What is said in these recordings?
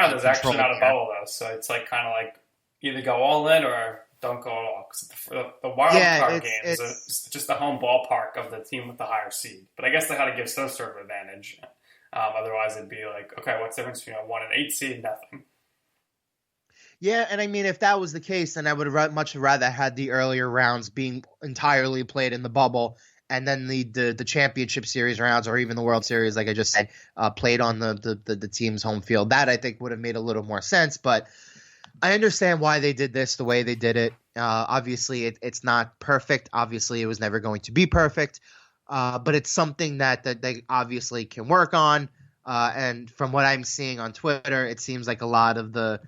now there's actually control not a there. bubble though, so it's like kind of like either go all in or don't go at all. Because the wild Yeah, card games is just the home ballpark of the team with the higher seed. But I guess they had to give some sort of advantage. Otherwise, it'd be like, okay, what's the difference between a 1 and 8 seed? Nothing. Yeah, and I mean, if that was the case, then I would have much rather had the earlier rounds being entirely played in the bubble, and then the championship series rounds, or even the World Series, like I just said, played on the team's home field. That I think would have made a little more sense. But I understand why they did this the way they did it. Obviously, it's not perfect. Obviously, it was never going to be perfect. But it's something that they obviously can work on. And from what I'm seeing on Twitter, it seems like a lot of the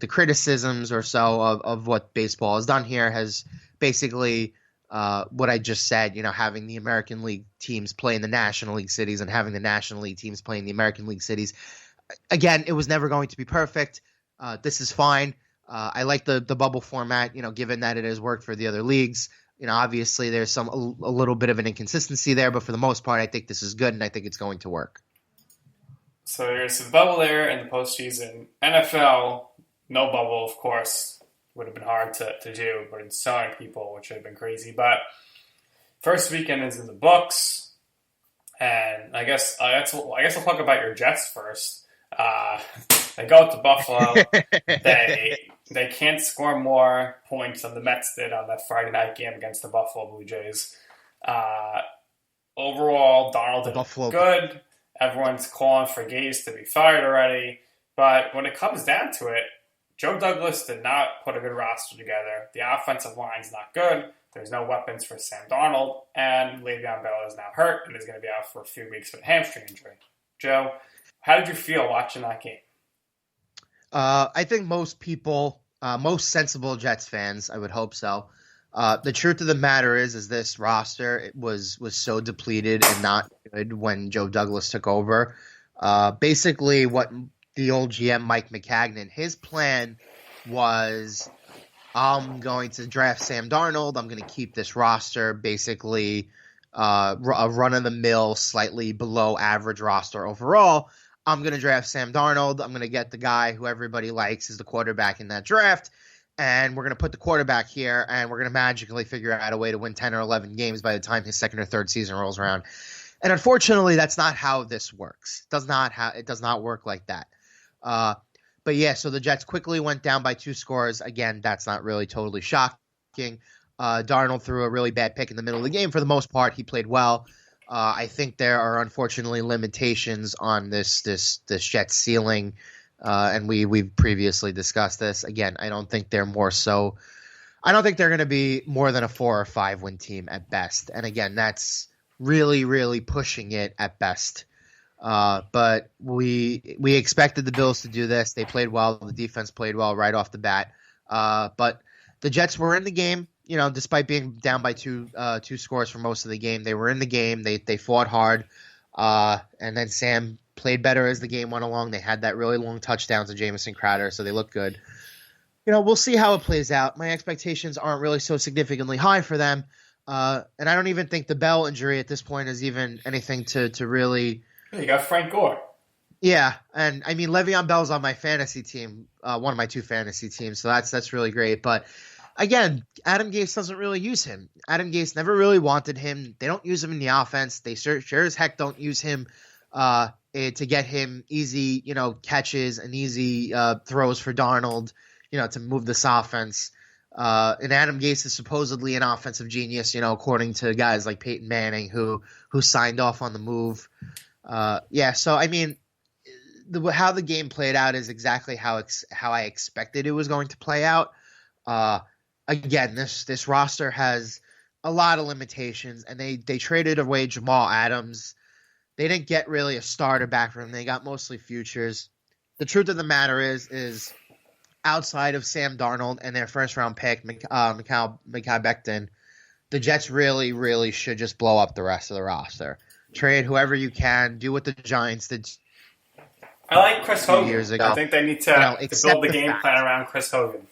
criticisms or so of what baseball has done here has basically what I just said, having the American League teams play in the National League cities and having the National League teams play in the American League cities. Again, it was never going to be perfect. This is fine. I like the bubble format, given that it has worked for the other leagues. Obviously there's a little bit of an inconsistency there, but for the most part, I think this is good and I think it's going to work. So there's the bubble there in the postseason. NFL, no bubble, of course, would have been hard to do, but it's so many people, which would have been crazy. But first weekend is in the books, and I guess we'll talk about your Jets first. They go to Buffalo. They can't score more points than the Mets did on that Friday night game against the Buffalo Blue Jays. Overall, Darnold did good. Everyone's calling for Gase to be fired already. But when it comes down to it, Joe Douglas did not put a good roster together. The offensive line's not good. There's no weapons for Sam Darnold. And Le'Veon Bell is now hurt and is going to be out for a few weeks with a hamstring injury. Joe, how did you feel watching that game? I think most people, most sensible Jets fans, I would hope so. The truth of the matter is this roster was so depleted and not good when Joe Douglas took over. Basically, what the old GM Mike Maccagnan, his plan was, I'm going to draft Sam Darnold. I'm going to keep this roster basically a run-of-the-mill, slightly below average roster overall. I'm going to draft Sam Darnold. I'm going to get the guy who everybody likes as the quarterback in that draft. And we're going to put the quarterback here, and we're going to magically figure out a way to win 10 or 11 games by the time his second or third season rolls around. And unfortunately, that's not how this works. It does not work like that. But yeah, so the Jets quickly went down by 2 scores. Again, that's not really totally shocking. Darnold threw a really bad pick in the middle of the game. For the most part, he played well. I think there are unfortunately limitations on this Jets ceiling. And we've previously discussed this. Again, I don't think they're going to be more than a 4 or 5 win team at best. And again, that's really, really pushing it at best. But we expected the Bills to do this. They played well. The defense played well right off the bat. But the Jets were in the game, despite being down by two scores for most of the game. They were in the game. They fought hard. And then Sam played better as the game went along. They had that really long touchdown to Jamison Crowder, so they looked good. We'll see how it plays out. My expectations aren't really so significantly high for them. And I don't even think the Bell injury at this point is even anything to really... You got Frank Gore. Yeah, and I mean, Le'Veon Bell's on my fantasy team, one of my 2 fantasy teams, so that's really great. But again, Adam Gase doesn't really use him. Adam Gase never really wanted him. They don't use him in the offense. They sure as heck don't use him to get him easy, catches and easy throws for Darnold, to move this offense. And Adam Gase is supposedly an offensive genius, according to guys like Peyton Manning who signed off on the move. So I mean, how the game played out is exactly how I expected it was going to play out. Again, this roster has a lot of limitations, and they traded away Jamal Adams. They didn't get really a starter back from them. They got mostly futures. The truth of the matter is outside of Sam Darnold and their first-round pick, Mekhi Becton, the Jets really, really should just blow up the rest of the roster. Trade whoever you can. Do what the Giants did. I like Chris Hogan. Years ago. I think they need to build the game plan around Chris Hogan.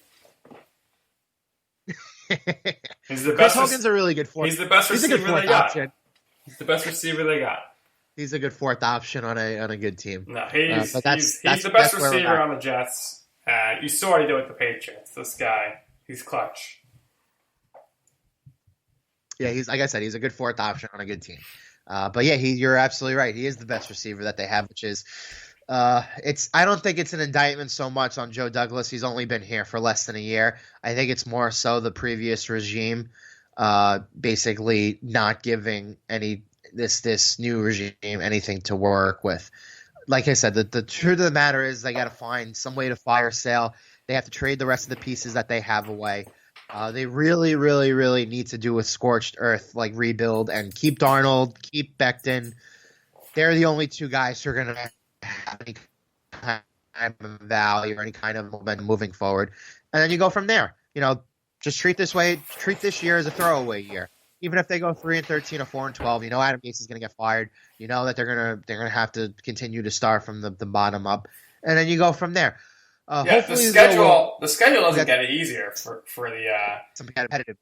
Chris Hogan's a really good He's the best receiver they got. He's the best receiver they got. He's a good fourth option on a good team. No, But he's that's the best where we're receiver at. on the Jets. You saw what he did with the Patriots. This guy, he's clutch. Yeah, he's like I said, he's a good fourth option on a good team. But yeah, you're absolutely right. He is the best receiver that they have, which is I don't think it's an indictment so much on Joe Douglas. He's only been here for less than a year. I think it's more so the previous regime basically not giving this new regime anything to work with. Like I said, the truth of the matter is they got to find some way to fire sale. They have to trade the rest of the pieces that they have away. They really, really, really need to do a scorched earth like rebuild and keep Darnold, keep Becton. They're the only two guys who are going to have any kind of value or any kind of momentum moving forward. And then you go from there. Just treat this year as a throwaway year. Even if they go 3-13 or 4-12, Adam Gase is going to get fired. You know that they're gonna have to continue to start from the bottom up, and then you go from there. The schedule doesn't get easier for the some competitive.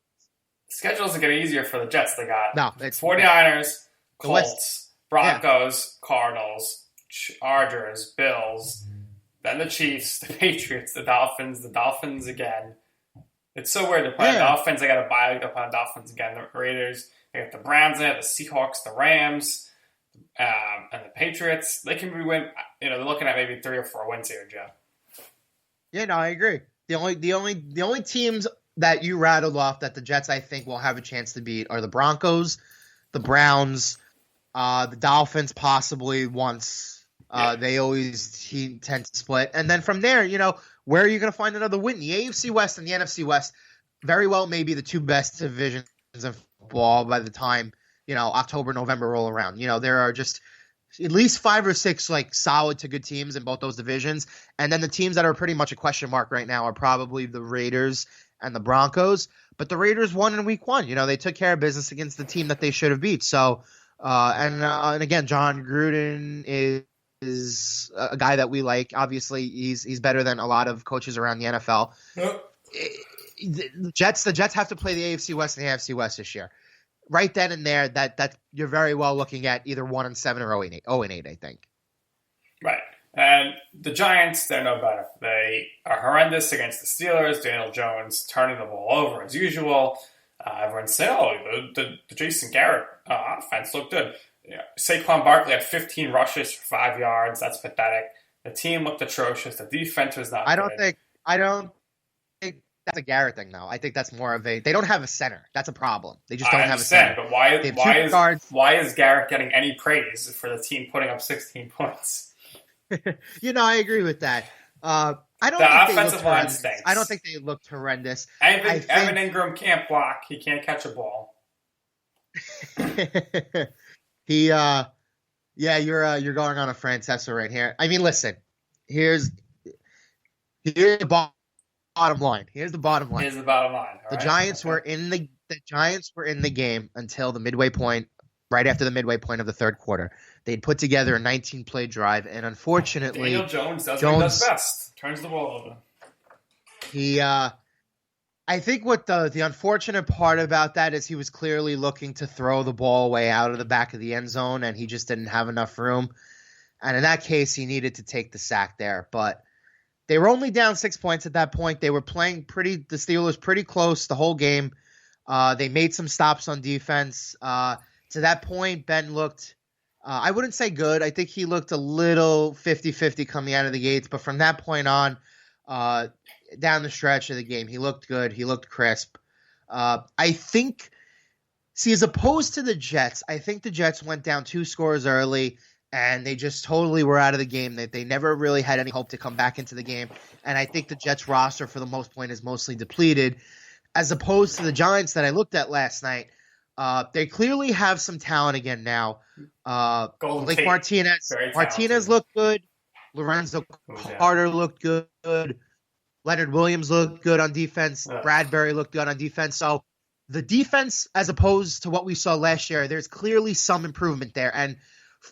The schedule doesn't get easier for the Jets. They got it's 49ers, Colts, Broncos, Cardinals, Chargers, Bills, then the Chiefs, the Patriots, the Dolphins again. It's so weird. They're playing Dolphins. They got a bye week. They're playing Dolphins again. The Raiders. They got the Browns in it, the Seahawks, the Rams, and the Patriots. They can win. They're looking at maybe 3 or 4 wins here, Joe. Yeah, no, I agree. The only teams that you rattled off that the Jets I think will have a chance to beat are the Broncos, the Browns, the Dolphins possibly once. They always tend to split, and then from there, where are you going to find another win? The AFC West and the NFC West very well may be the two best divisions in football by the time, October, November roll around. There are just at least 5 or 6 like solid to good teams in both those divisions. And then the teams that are pretty much a question mark right now are probably the Raiders and the Broncos. But the Raiders won in week 1. They took care of business against the team that they should have beat. So, and again, John Gruden is a guy that we like. Obviously, he's better than a lot of coaches around the NFL. Yep. The Jets have to play the AFC West and the AFC West this year. Right then and there, that you're very well looking at either 1-7 or 0-8, I think. Right. And the Giants, they're no better. They are horrendous against the Steelers. Daniel Jones turning the ball over as usual. Everyone's saying, the Jason Garrett offense looked good. Saquon Barkley had 15 rushes for 5 yards. That's pathetic. The team looked atrocious. The defense was not good. I don't think that's a Garrett thing, though. I think that's more of they don't have a center. That's a problem. They just don't have a center. But why is Garrett getting any praise for the team putting up 16 points? I agree with that. I don't think they looked horrendous. I don't think they looked horrendous. Evan Ingram can't block. He can't catch a ball. You're going on a Francesa right here. I mean, listen, here's the bottom line. The Giants were in the game until the midway point, right after the midway point of the third quarter. They'd put together a 19-play drive, and unfortunately, Daniel Jones does what he does best. Turns the ball over. I think what the unfortunate part about that is he was clearly looking to throw the ball way out of the back of the end zone, and he just didn't have enough room. And in that case, he needed to take the sack there. But they were only down 6 points at that point. They were playing the Steelers pretty close the whole game. They made some stops on defense. To that point, Ben looked, I wouldn't say good. I think he looked a little 50-50 coming out of the gates. But from that point on, down the stretch of the game, he looked good. He looked crisp. I think, as opposed to the Jets, I think the Jets went down 2 scores early, and they just totally were out of the game. They never really had any hope to come back into the game. And I think the Jets roster, for the most part, is mostly depleted, as opposed to the Giants that I looked at last night. They clearly have some talent again now. Like Martinez looked good. Lorenzo Carter looked good. Leonard Williams looked good on defense. Bradbury looked good on defense. So the defense, as opposed to what we saw last year, there's clearly some improvement there. And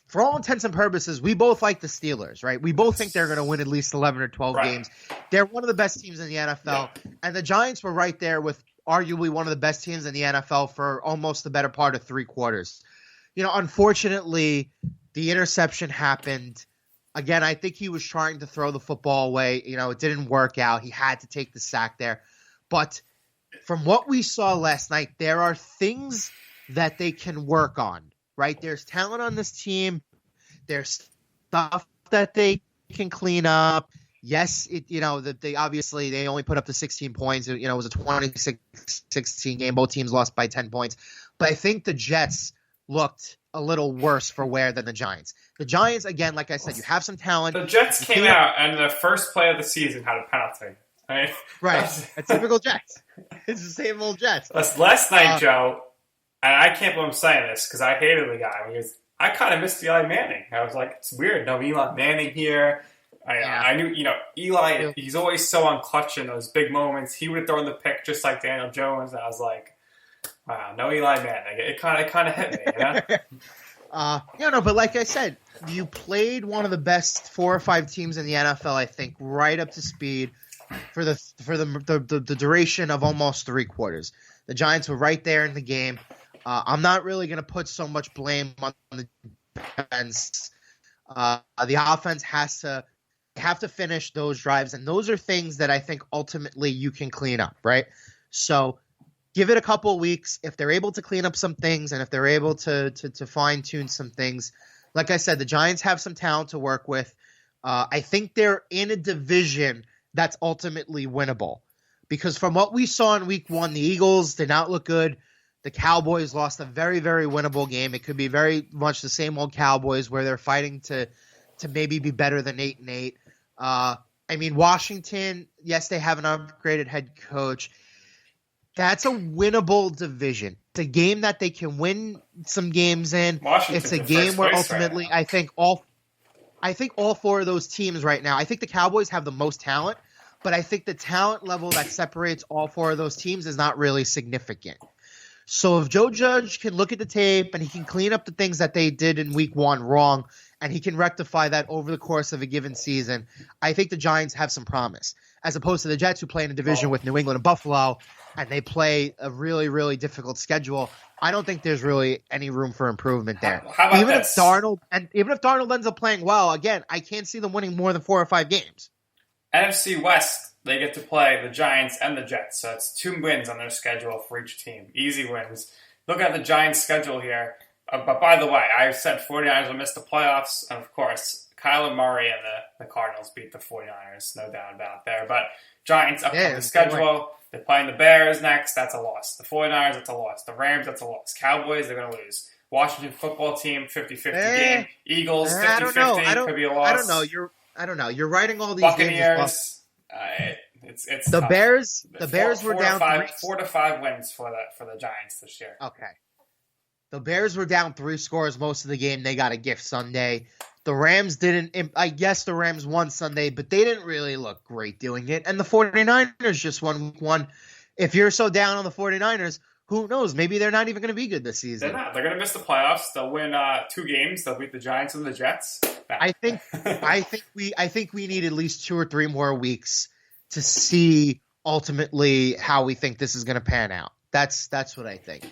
for all intents and purposes, we both like the Steelers, right? We both think they're going to win at least 11 or 12 games. They're one of the best teams in the NFL. Yeah. And the Giants were right there with arguably one of the best teams in the NFL for almost the better part of 3 quarters. Unfortunately, The interception happened. Again, I think he was trying to throw the football away. It didn't work out. He had to take the sack there. But from what we saw last night, there are things that they can work on, right? There's talent on this team. There's stuff that they can clean up. Yes, that they obviously they only put up the 16 points. It was a 26-16 game. Both teams lost by 10 points. But I think the Jets looked a little worse for wear than the Giants. The Giants, again, like I said, you have some talent. The Jets came out and the first play of the season had a penalty. Right. A typical Jets. It's the same old Jets. Last night, Joe, and I can't believe I'm saying this because I hated the guy. Because I kind of missed Eli Manning. I was like, it's weird. No Eli Manning here. I knew, Eli, he's always so on clutch in those big moments. He would have thrown the pick just like Daniel Jones. And I was like, wow, no Eli Manning. It kind of hit me, but like I said, you played one of the best 4 or 5 teams in the NFL, I think, right up to speed for the duration of almost 3 quarters. The Giants were right there in the game. I'm not really going to put so much blame on the defense. The offense have to finish those drives, and those are things that I think ultimately you can clean up, right? So give it a couple of weeks. If they're able to clean up some things and if they're able to fine-tune some things, like I said, the Giants have some talent to work with. I think they're in a division that's ultimately winnable because from what we saw in week 1, the Eagles did not look good. The Cowboys lost a very, very winnable game. It could be very much the same old Cowboys where they're fighting to maybe be better than 8-8. Washington, yes, they have an upgraded head coach. That's a winnable division. It's a game that they can win some games in. It's a game where ultimately I think all 4 of those teams right now, I think the Cowboys have the most talent, but I think the talent level that separates all 4 of those teams is not really significant. So if Joe Judge can look at the tape and he can clean up the things that they did in week 1 wrong and he can rectify that over the course of a given season, I think the Giants have some promise. As opposed to the Jets who play in a division with New England and Buffalo and they play a really, really difficult schedule. I don't think there's really any room for improvement there. How about even this? Even if Darnold ends up playing well, again, I can't see them winning more than 4 or 5 games. NFC West, they get to play the Giants and the Jets, so it's 2 wins on their schedule for each team. Easy wins. Look at the Giants' schedule here. But by the way, I said 49ers will miss the playoffs, and of course, Kyler Murray and the Cardinals beat the 49ers, no doubt about there. But Giants up on the schedule. They're playing the Bears next. That's a loss. The 49ers, that's a loss. The Rams, that's a loss. Cowboys, they're going to lose. Washington football team, 50-50 game. Eagles, 50-50, could be a loss. I don't know. You're writing all these Buccaneers, games. It's the tough. Bears. The Bears were down 4 to 5 wins for the Giants this year. Okay. The Bears were down 3 scores most of the game. They got a gift Sunday. The Rams didn't. I guess the Rams won Sunday, but they didn't really look great doing it. And the 49ers just won week 1. If you're so down on the 49ers, who knows? Maybe they're not even going to be good this season. They're not. They're going to miss the playoffs. They'll win 2 games. They'll beat the Giants and the Jets. I think we need at least 2 or 3 more weeks to see ultimately how we think this is going to pan out. That's what I think.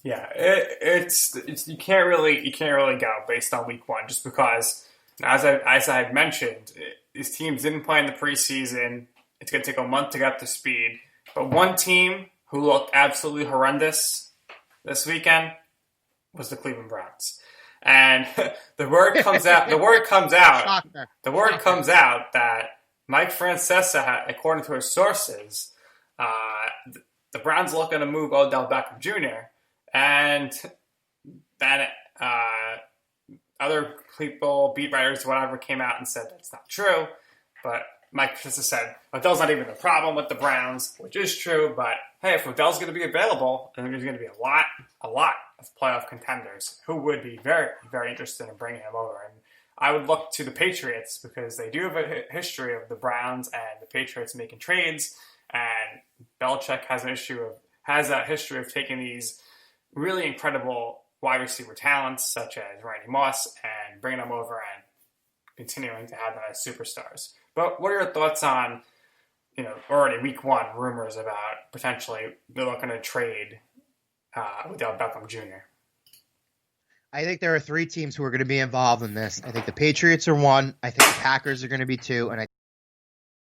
Yeah, it's you can't really go based on week 1 just because as I had mentioned, these teams didn't play in the preseason. It's going to take a month to get up to speed. But one team who looked absolutely horrendous this weekend was the Cleveland Browns. And the word comes out that Mike Francesa, according to his sources, the Browns are looking to move Odell Beckham Jr. And then other people, beat writers, whatever, came out and said that's not true. But Mike Francesa said Odell's not even the problem with the Browns, which is true. But hey, if Odell's going to be available, then there's going to be a lot of playoff contenders who would be very, very interested in bringing him over. And I would look to the Patriots because they do have a history of the Browns and the Patriots making trades. And Belichick has a history of taking these really incredible wide receiver talents such as Randy Moss and bringing them over and continuing to have them as superstars. But what are your thoughts on, already week 1 rumors about potentially they're looking to trade Odell Beckham Jr.? I think there are three teams who are going to be involved in this. I think the Patriots are one. I think the Packers are going to be two, and I